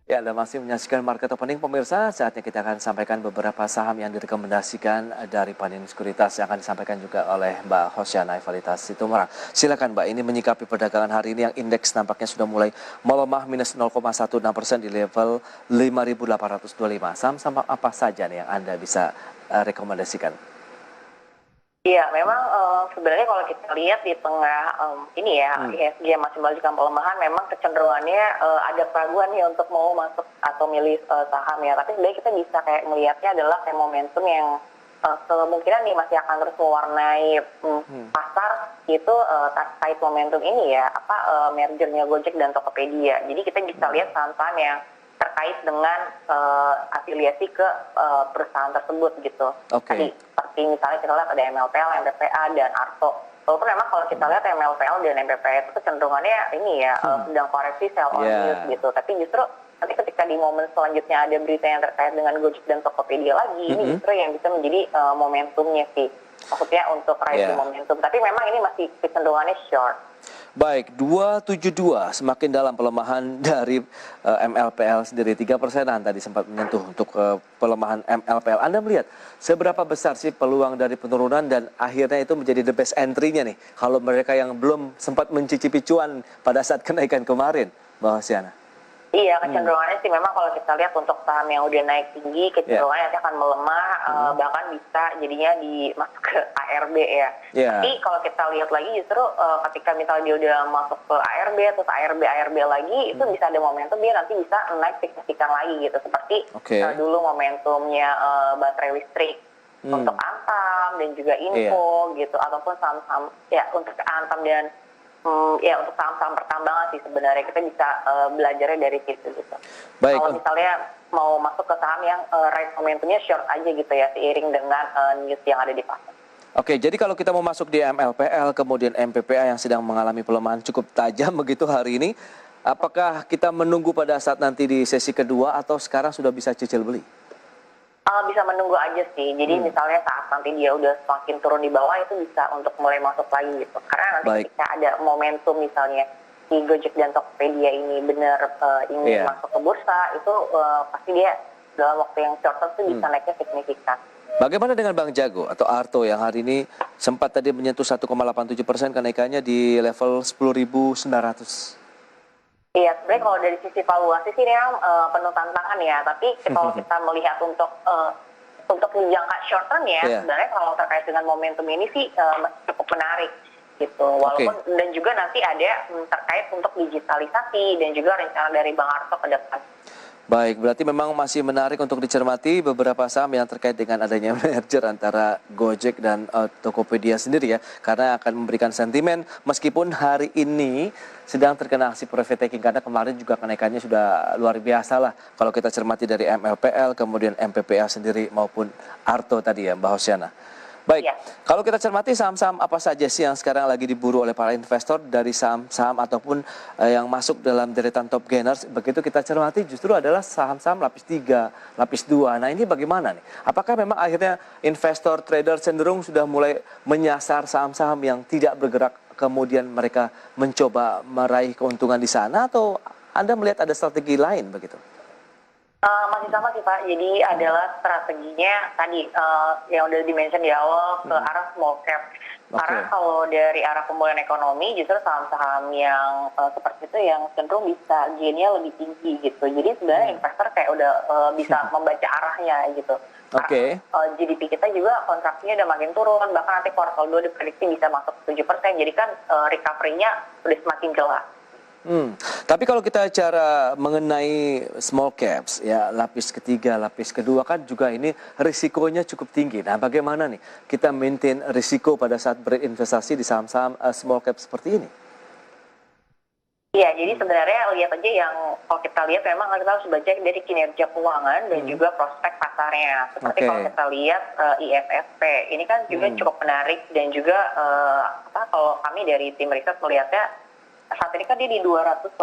Ya, Anda masih menyaksikan Market Opening pemirsa. Saatnya kita akan sampaikan beberapa saham yang direkomendasikan dari Pandin Sekuritas yang akan disampaikan juga oleh Mbak Hosyana Evalitas Situmorang. Silakan Mbak, ini menyikapi perdagangan hari ini yang indeks nampaknya sudah mulai melemah minus 0,16% di level 5.825. Saham-saham apa saja nih yang Anda bisa rekomendasikan? Iya, memang sebenarnya kalau kita lihat di tengah ini ya ISG yang masih melanjutkan pelemahan, memang kecenderungannya ada keraguan ya untuk mau masuk atau milih saham ya. Tapi sebenarnya kita bisa kayak melihatnya adalah kayak momentum yang kemungkinan nih masih akan terus mewarnai pasar itu terkait momentum ini ya, mergernya Gojek dan Tokopedia. Jadi kita bisa lihat saham-saham yang terkait dengan afiliasi ke perusahaan tersebut gitu. Oke. Tadi seperti misalnya kita lihat ada MLPL, MPPA, dan Arto. Walaupun memang kalau kita lihat MLPL dan MPPA itu kecenderungannya ini ya sedang koreksi sell on news gitu. Tapi justru nanti ketika di momen selanjutnya ada berita yang terkait dengan Gojek dan Tokopedia lagi, ini justru yang bisa menjadi momentumnya sih. Maksudnya untuk rising momentum. Tapi memang ini masih kecenderungannya short. Baik, 272 semakin dalam pelemahan dari MLPL sendiri, 3%-an tadi sempat menyentuh untuk pelemahan MLPL. Anda melihat seberapa besar sih peluang dari penurunan dan akhirnya itu menjadi the best entry-nya nih, kalau mereka yang belum sempat mencicipi cuan pada saat kenaikan kemarin, Mbak Hosyana? Iya, kecenderungannya sih memang kalau kita lihat untuk saham yang udah naik tinggi, kecenderungannya nanti akan melemah, bahkan bisa jadinya masuk ke ARB ya. Tapi kalau kita lihat lagi justru ketika misalnya dia udah masuk ke ARB, terus ARB lagi, itu bisa ada momentum dia nanti bisa naik signifikan lagi gitu. Seperti dulu momentumnya baterai listrik untuk Antam dan juga Info gitu, ataupun saham-saham ya untuk Antam dan ya untuk saham-saham pertambangan sih sebenarnya kita bisa belajarnya dari situ gitu. Kalau misalnya mau masuk ke saham yang right momentumnya short aja gitu ya, seiring dengan news yang ada di pasar. Oke, jadi kalau kita mau masuk di MLPL kemudian MPPA yang sedang mengalami pelemahan cukup tajam begitu hari ini, apakah kita menunggu pada saat nanti di sesi kedua atau sekarang sudah bisa cicil beli? Bisa menunggu aja sih. Jadi misalnya saat nanti dia udah semakin turun di bawah itu bisa untuk mulai masuk lagi gitu. Karena nanti ketika ada momentum misalnya si Gojek dan Tokopedia ini benar ingin masuk ke bursa, itu pasti dia dalam waktu yang short term itu bisa naiknya signifikan. Bagaimana dengan Bang Jago atau Arto yang hari ini sempat tadi menyentuh 1,87% kenaikannya di level 10.900? Iya, sebenarnya kalau dari sisi valuasi sih ini penuh tantangan ya. Tapi kalau kita melihat untuk menjangka short term ya, sebenarnya kalau terkait dengan momentum ini sih masih cukup menarik gitu. Walaupun dan juga nanti ada terkait untuk digitalisasi dan juga rencana dari Bang Arto ke depan. Baik, berarti memang masih menarik untuk dicermati beberapa saham yang terkait dengan adanya merger antara Gojek dan Tokopedia sendiri ya. Karena akan memberikan sentimen meskipun hari ini sedang terkena aksi profit taking. Karena kemarin juga kenaikannya sudah luar biasa lah. Kalau kita cermati dari MLPL, kemudian MPPA sendiri maupun Arto tadi ya Mbak Hosyana. Baik, kalau kita cermati saham-saham apa saja sih yang sekarang lagi diburu oleh para investor dari saham-saham ataupun yang masuk dalam deretan top gainers, begitu kita cermati justru adalah saham-saham lapis 3, lapis 2. Nah ini bagaimana nih? Apakah memang akhirnya investor trader cenderung sudah mulai menyasar saham-saham yang tidak bergerak kemudian mereka mencoba meraih keuntungan di sana atau Anda melihat ada strategi lain begitu? Masih sama sih Pak, jadi adalah strateginya tadi yang udah di-mention di awal ke arah small cap. Karena kalau dari arah pemulihan ekonomi justru saham-saham yang seperti itu yang cenderung bisa gain-nya lebih tinggi gitu. Jadi sebenarnya investor kayak udah bisa membaca arahnya gitu. Karena GDP kita juga kontraksinya udah makin turun, bahkan nanti kuartal 2 diprediksi bisa masuk 7%. Jadi kan recovery-nya udah semakin jelas. Tapi kalau kita cara mengenai small caps, ya lapis ketiga, lapis kedua kan juga ini risikonya cukup tinggi. Nah bagaimana nih kita maintain risiko pada saat berinvestasi di saham-saham small cap seperti ini? Iya, jadi sebenarnya lihat aja yang kalau kita lihat memang kita harus baca dari kinerja keuangan dan juga prospek pasarnya. Seperti kalau kita lihat IFSP, ini kan juga cukup menarik dan juga kalau kami dari tim riset melihatnya saat ini kan dia di 280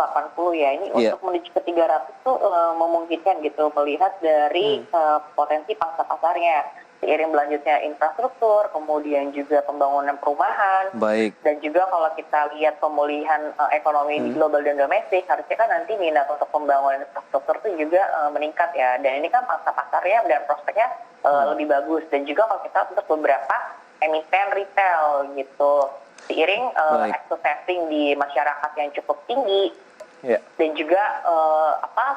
ya. Ini untuk menuju ke 300 tuh memungkinkan gitu melihat dari potensi pangsa pasarnya. seiring berlanjutnya infrastruktur, kemudian juga pembangunan perumahan, dan juga kalau kita lihat pemulihan ekonomi di global dan domestik, harusnya kan nanti minat untuk pembangunan infrastruktur itu juga meningkat ya. Dan ini kan pangsa pasarnya dan prospeknya lebih bagus. Dan juga kalau kita untuk beberapa emiten retail gitu, seiring access testing di masyarakat yang cukup tinggi, dan juga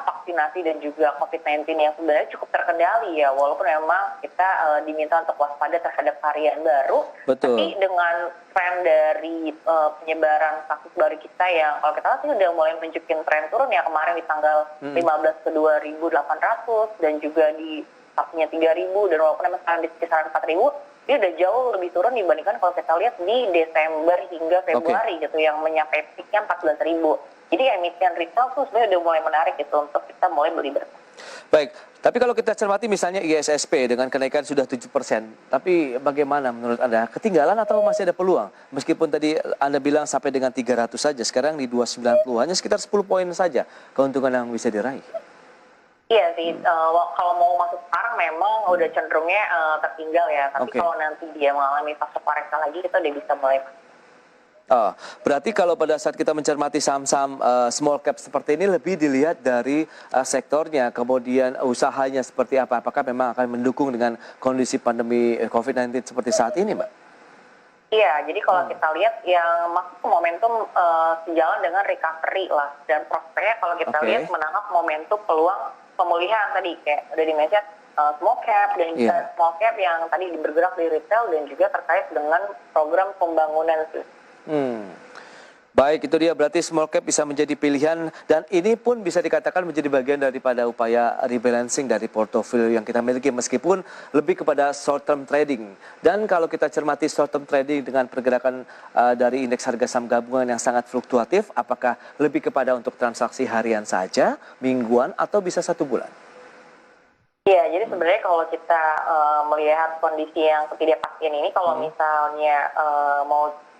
vaksinasi dan juga COVID-19 yang sebenarnya cukup terkendali ya, walaupun memang kita diminta untuk waspada terhadap varian baru, tapi dengan tren dari penyebaran kasus baru kita yang kalau kita lihat sih udah mulai menunjukin tren turun ya, kemarin di tanggal 15 ke 2.800 dan juga di Sabtunya 3.000, dan walaupun memang sekarang di kisaran 4.000, dia udah jauh lebih turun dibandingkan kalau kita lihat di Desember hingga Februari gitu, yang mencapai peaknya 14.000. Jadi emiten retail tuh sebenarnya udah mulai menarik gitu untuk kita mulai beli beras. Baik, tapi kalau kita cermati misalnya ISSP dengan kenaikan sudah 7%, tapi bagaimana menurut Anda? Ketinggalan atau masih ada peluang? Meskipun tadi Anda bilang sampai dengan 300 saja, sekarang di 290, hanya sekitar 10 poin saja keuntungan yang bisa diraih. Iya sih, kalau mau masuk sekarang memang udah cenderungnya tertinggal ya, tapi kalau nanti dia mengalami fase koreksi lagi, kita udah bisa mulai. Berarti kalau pada saat kita mencermati saham-saham small cap seperti ini lebih dilihat dari sektornya, kemudian usahanya seperti apa, apakah memang akan mendukung dengan kondisi pandemi COVID-19 seperti saat ini, Mbak? Iya, jadi kalau kita lihat yang masuk ke momentum sejalan dengan recovery lah, dan prospeknya kalau kita lihat menangkap momentum peluang pemulihan tadi, kayak udah di-mention small cap dan juga small cap yang tadi bergerak di retail dan juga terkait dengan program pembangunan sih. Baik, itu dia berarti small cap bisa menjadi pilihan, dan ini pun bisa dikatakan menjadi bagian daripada upaya rebalancing dari portofolio yang kita miliki meskipun lebih kepada short term trading. Dan kalau kita cermati short term trading dengan pergerakan dari indeks harga saham gabungan yang sangat fluktuatif, apakah lebih kepada untuk transaksi harian saja, mingguan, atau bisa 1 bulan? Iya, jadi sebenarnya kalau kita melihat kondisi yang ketidakpastian ini, kalau misalnya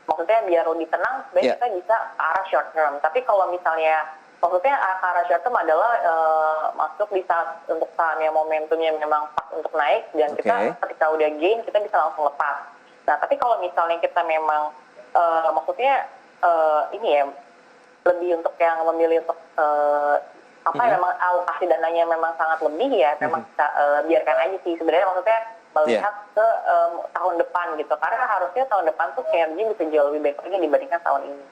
maksudnya biar lebih tenang, sebenarnya kita bisa ke arah short term. Tapi kalau misalnya, maksudnya ke arah short term adalah masuk di saat untuk saham yang momentumnya memang pas untuk naik, dan kita ketika udah gain, kita bisa langsung lepas. Nah, tapi kalau misalnya kita memang, maksudnya ini ya, lebih untuk yang memilih untuk memang alokasi dananya memang sangat lebih ya, memang kita biarkan aja sih sebenarnya, maksudnya melihat ke tahun depan gitu, karena harusnya tahun depan tuh kinerjanya bisa jauh lebih baik lagi dibandingkan tahun ini.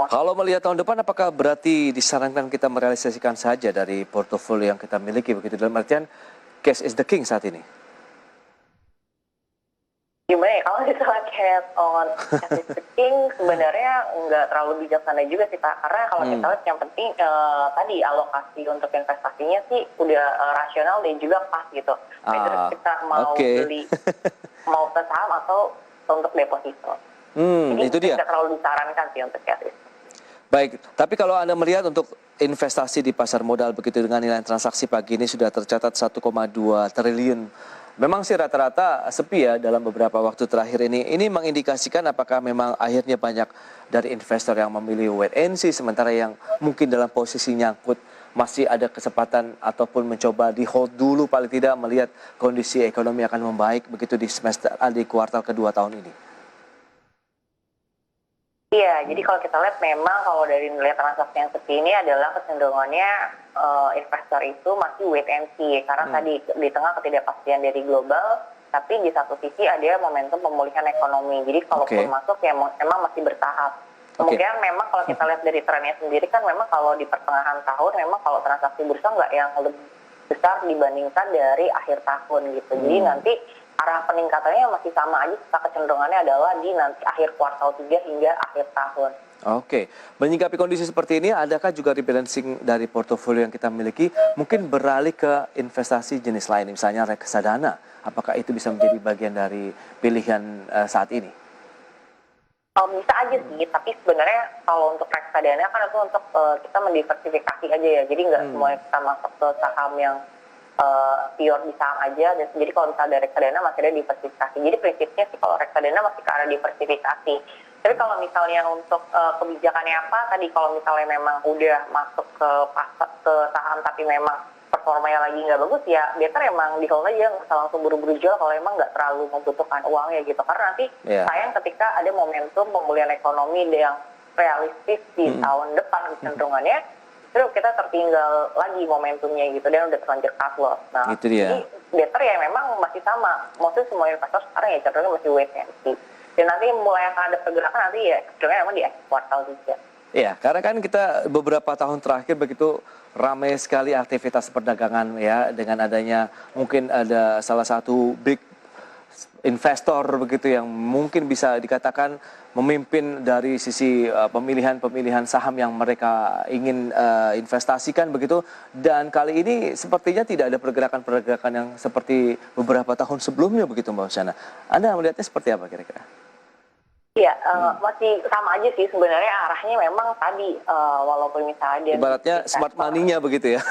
Kalau melihat tahun depan, apakah berarti disarankan kita merealisasikan saja dari portofolio yang kita miliki begitu, dalam artian cash is the king saat ini? Gimana ya, kalau misalnya cash on cash is the king, sebenarnya nggak terlalu bijaksana juga sih Pak, karena kalau kita lihat yang penting tadi alokasi untuk investasinya sih udah rasional dan juga pas gitu. Terus kita mau beli, mau ke saham atau untuk deposito. Jadi itu dia. Nggak terlalu disarankan sih untuk cash. Baik, tapi kalau Anda melihat untuk investasi di pasar modal begitu dengan nilai transaksi pagi ini sudah tercatat 1,2 triliun. Memang sih rata-rata sepi ya dalam beberapa waktu terakhir ini. Ini mengindikasikan apakah memang akhirnya banyak dari investor yang memilih wait and see, sementara yang mungkin dalam posisi nyangkut masih ada kesempatan ataupun mencoba di hold dulu paling tidak melihat kondisi ekonomi akan membaik begitu di di kuartal kedua tahun ini. Iya, jadi kalau kita lihat memang kalau dari nilai transaksi yang seperti ini adalah kecenderungannya investor itu masih wait and see, karena tadi di tengah ketidakpastian dari global, tapi di satu sisi ada momentum pemulihan ekonomi. Jadi kalaupun masuk ya memang masih bertahap. Kemudian memang kalau kita lihat dari trennya sendiri kan memang kalau di pertengahan tahun memang kalau transaksi bursa nggak yang lebih besar dibandingkan dari akhir tahun gitu. Jadi nanti arah peningkatannya masih sama aja, kecenderungannya adalah di nanti akhir kuartal 3 hingga akhir tahun. Menyikapi kondisi seperti ini, adakah juga rebalancing dari portofolio yang kita miliki mungkin beralih ke investasi jenis lain, misalnya reksadana? Apakah itu bisa menjadi bagian dari pilihan saat ini? Bisa aja sih, tapi sebenarnya kalau untuk reksadana kan itu untuk kita mendiversifikasi aja ya, jadi nggak semuanya kita masuk ke saham yang pure di saham aja. Jadi kalau misalnya dari reksadana masih ada diversifikasi. Jadi prinsipnya sih kalau reksadana masih ke arah diversifikasi. Tapi kalau misalnya untuk kebijakannya apa tadi, kalau misalnya memang udah masuk ke pasar ke saham tapi memang performanya lagi nggak bagus, ya better emang di hold aja, nggak usah langsung buru-buru jual kalau emang nggak terlalu membutuhkan uangnya gitu. Karena nanti sayang ketika ada momentum pemulihan ekonomi yang realistis di tahun depan kecenderungannya, terus kita tertinggal lagi momentumnya gitu dan udah terlanjur cut loss. Nah, itu dia. Jadi better ya memang masih sama. Maksudnya semua investor sekarang ya cenderungnya masih wait and see. Dan nanti mulai akan ada pergerakan nanti ya cenderungnya memang di kuartal juga. Iya, karena kan kita beberapa tahun terakhir begitu ramai sekali aktivitas perdagangan ya, dengan adanya mungkin ada salah satu big investor begitu yang mungkin bisa dikatakan memimpin dari sisi pemilihan-pemilihan saham yang mereka ingin investasikan begitu, dan kali ini sepertinya tidak ada pergerakan-pergerakan yang seperti beberapa tahun sebelumnya begitu Mbak Osyana. Anda melihatnya seperti apa kira-kira? Iya, masih sama aja sih sebenarnya arahnya memang tadi walaupun misalnya ibaratnya smart money-nya begitu ya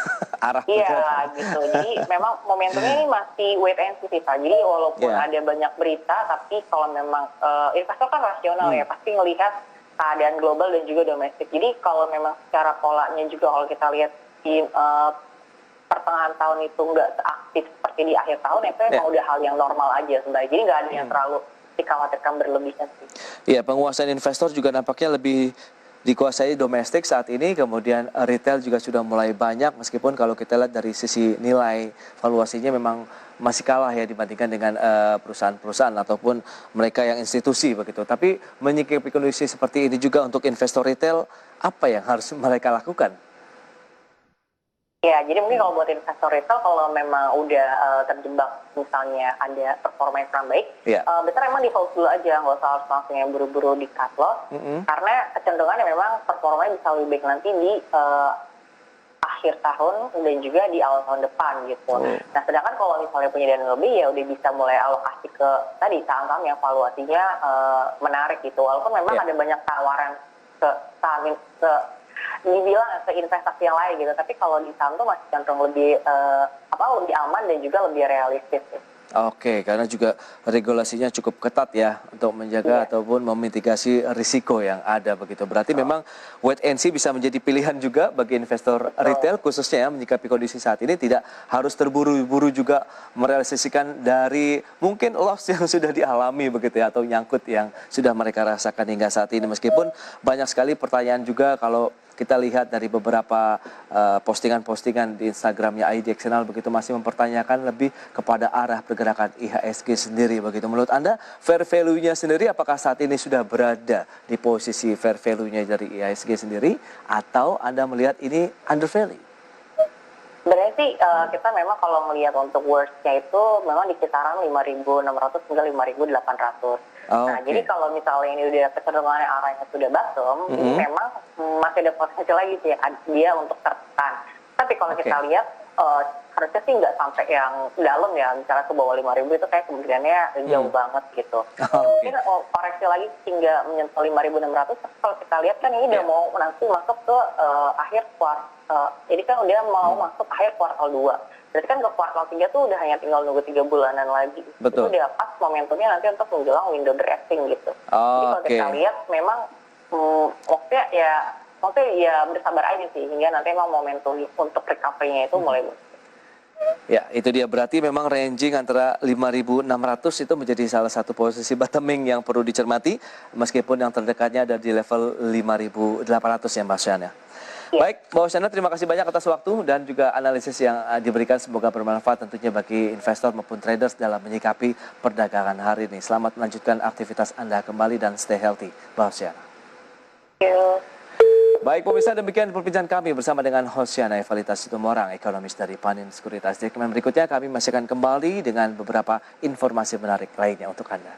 arah. Iya gitu, jadi memang momentumnya ini masih wait and see Pak. Jadi walaupun ada banyak berita, tapi kalau memang investor kan rasional ya, pasti ngelihat keadaan global dan juga domestik. Jadi kalau memang secara polanya juga kalau kita lihat di pertengahan tahun itu nggak seaktif seperti di akhir tahun, itu memang udah hal yang normal aja sebenarnya. Jadi nggak ada yang terlalu dikhawatirkan berlebihan sih. Iya, penguasaan investor juga nampaknya lebih dikuasai domestik saat ini, kemudian retail juga sudah mulai banyak, meskipun kalau kita lihat dari sisi nilai valuasinya memang masih kalah ya dibandingkan dengan perusahaan-perusahaan ataupun mereka yang institusi begitu. Tapi menyikapi kondisi seperti ini juga untuk investor retail, apa yang harus mereka lakukan? Ya, jadi mungkin kalau buat investor retail, kalau memang udah terjebak misalnya ada performa yang kurang baik, better emang di hold dulu aja, nggak usah harus langsung yang buru-buru di cut loss, karena kecenderungannya memang performanya bisa lebih baik nanti di akhir tahun dan juga di awal tahun depan gitu. Nah, sedangkan kalau misalnya punya dana lebih ya udah bisa mulai alokasi ke tadi saham-saham yang valuasinya menarik gitu. Walaupun memang ada banyak tawaran ke saham dibilang ke investasi yang lain gitu, tapi kalau di saham tuh masih cenderung lebih lebih aman dan juga lebih realistis gitu. Oke, karena juga regulasinya cukup ketat ya untuk menjaga ataupun memitigasi risiko yang ada begitu. Berarti memang wait and see bisa menjadi pilihan juga bagi investor retail khususnya ya, menyikapi kondisi saat ini, tidak harus terburu-buru juga merealisasikan dari mungkin loss yang sudah dialami begitu ya, atau nyangkut yang sudah mereka rasakan hingga saat ini. Meskipun banyak sekali pertanyaan juga kalau kita lihat dari beberapa postingan-postingan di Instagramnya IDXNL begitu masih mempertanyakan lebih kepada arah pergerakan IHSG sendiri begitu. Menurut Anda fair value-nya sendiri apakah saat ini sudah berada di posisi fair value-nya dari IHSG sendiri, atau Anda melihat ini under value? Sebenarnya sih kita memang kalau melihat untuk worst-nya itu memang di kisaran 5.600 hingga 5.800. Nah, jadi kalau misalnya ini udah kecenderungannya arahnya sudah bottom, ini memang masih ada potensi lagi sih dia untuk tertekan. Tapi kalau kita lihat harusnya sih nggak sampai yang dalam ya, misalnya ke bawah 5.000 itu kayak kemungkinannya jauh banget gitu. Mungkin koreksi lagi hingga menyentuh 5.600, kalau kita lihat kan ini udah mau nanti masuk ke akhir kuartal, jadi kan udah mau masuk akhir kuartal 2. Berarti kan ke kuartal 3 tuh udah hanya tinggal nunggu 3 bulanan lagi. Betul. Itu udah pas momentumnya nanti untuk menjelang window dressing gitu. Jadi kalau kita lihat memang waktunya ya bersabar aja sih hingga nanti emang momentum untuk recovery-nya itu mulai Ya, itu dia, berarti memang ranging antara 5.600 itu menjadi salah satu posisi bottoming yang perlu dicermati, meskipun yang terdekatnya ada di level 5.800 ya Mbak Syana. Baik, Mbak Osyana, terima kasih banyak atas waktu dan juga analisis yang diberikan. Semoga bermanfaat tentunya bagi investor maupun traders dalam menyikapi perdagangan hari ini. Selamat melanjutkan aktivitas Anda kembali dan stay healthy, Mbak Osyana. Baik pemirsa, demikian perbincangan kami bersama dengan Hosyana Evalitas Situmorang, ekonomis dari Panin Sekuritas. Di segmen berikutnya kami masih akan kembali dengan beberapa informasi menarik lainnya untuk Anda.